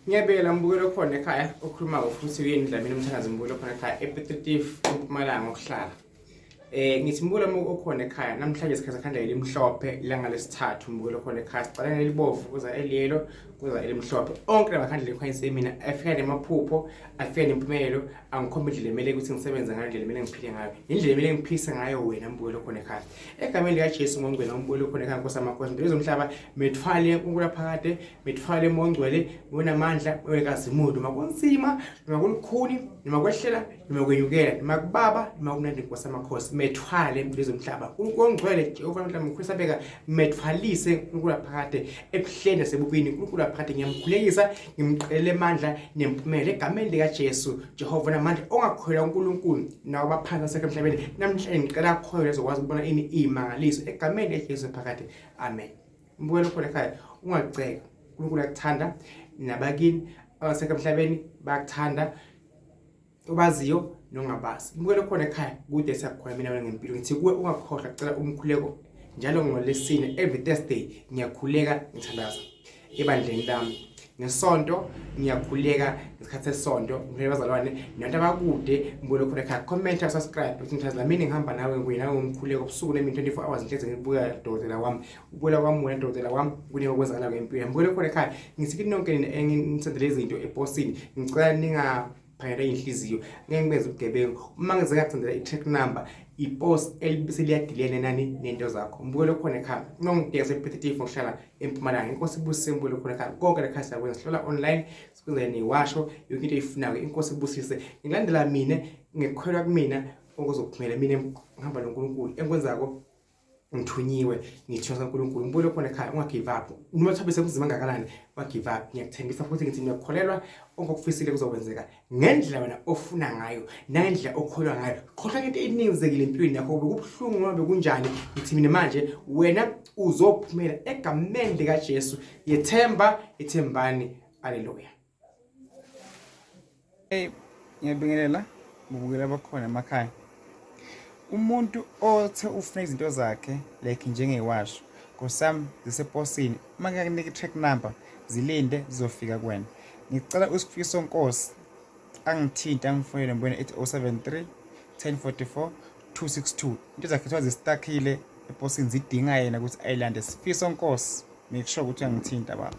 Ngiyabela mbukelo khona ekhaya okhuluma futhi uyendlamini umthakazi mbukelo khona ekhaya epetitive eMpumalanga okuhlala. Ngithi mbukelo okhona ekhaya namhlanje sikhathi ikhadlela elimhlophe ilanga lesithathu mbukelo khona ekhaya siqala ngelibovu kuza eliyelo kuza elimhlophe. Onke lamakhandlela ekhanyise mina afika nemaphupho afika nempumelelo angikhomba indlela emele ukuthi ngisebenze ngayo indlela emele ngiphile ngayo indlela emele ngiphilise ngayo wena mbukelo khona ekhaya. Egameni lika Jesu ngongcwele mbukelo khona ekhaya Nkosi amakhosi ndizwe umhlaba methwale unkulunkulu phakade methwale mongcwele wonamandla wekazimudu makunzima noma kulukhuni noma kwehlela noma kwenyukela noma kubaba noma kunandi Nkosi amakhosi methwale ndizwe umhlaba unkulunkulu Jehova mhlaba ngikhwisabeka methwalise unkulunkulu phakade ebuhleni nasebubini unkulunkulu phakade ngiyamkhulekisa ngimqelele amandla nempumelelo egameni lika Jesu Jehova namandla ongakholwa uNkulunkulu nawo baphansi asekho emhlabeni namhlanje ngicela khoyo lezokwazi ukubona ini imangaliso egameni likaJesu phakade amen. Mbukelo khona ekhaya ungaceka uNkulunkulu akuthanda nabakini abasekho emhlabeni bayakuthanda obaziyo nongabazi. Mbukelo khona ekhaya kude siyakhona mina ngempilo ngithi kuwe ungakhohlwa ucela umkhuleko njalo ngolesine every Thursday ngiyakhuleka ngithandaza ebandleni lami ngesonto ngiyakhuleka ngesikhathi sesonto ngifike bazalwane nabantu abakude mbukelo khona ekhaya comment subscribe ukuthi ngithaza la mina ngihamba nawe nguyena ngomkhuleko ubusuku nemi 24 hours ngihleze ngibuka dokotela wami ubula kwami wena dokotela wami kune okwenzakala ngempilo mbukelo khona ekhaya ngithi nonke engitsendele izinto eposini ngicela ningaphayela inhliziyo ngeke ngibenze ubugebengu uma ngizeke ngakutsendela i-track number ipost elibiseliyadilene nani nento zakho mbukelo khona ekhaya nongideka sepetitive ngokuhlala eMpumalanga inkosi ibusise mbukelo khona ekhaya konke lekhaya siyakwenza sihlola online sikwenza newasho yonke into eyifunayo inkosi ibusise ngilandela mina ngekholwa kumina okuzokuphumela mina ngihamba noNkulunkulu enkwenzako ngithunyiwe ngithosa uNkulunkulu mbukelo khona ekhaya ungagive up noma uthabe sekuzima ngakanani ungagive up ngiyakuthembisa futhi ngithi ngiyakholelwa ongokufisile kuzokwenzeka ngendlela wena ofuna ngayo nangendlela okholwa ngayo khohlwa into eninzekile empilweni yakho bekubuhlungu noma bekunjani ngithi mina manje wena uzophumela egameni lika Jesu yethemba ithembani haleluya. Ngiyabingelela ngibukela bakhona emakhaya umuntu othe ufuna izinto zakhe like njengewasho ngosami ziseposini uma ngikunika i-track number zilinde zizofika kuwena ngicela usifiso Nkosi angithinta angifonele ngibone ethi 073 1044 262 into zakhe kuthiwa zistakile eposini zidinga yena ukuthi ayilande Sifiso Nkosi make sure ukuthi uyangithinta baba.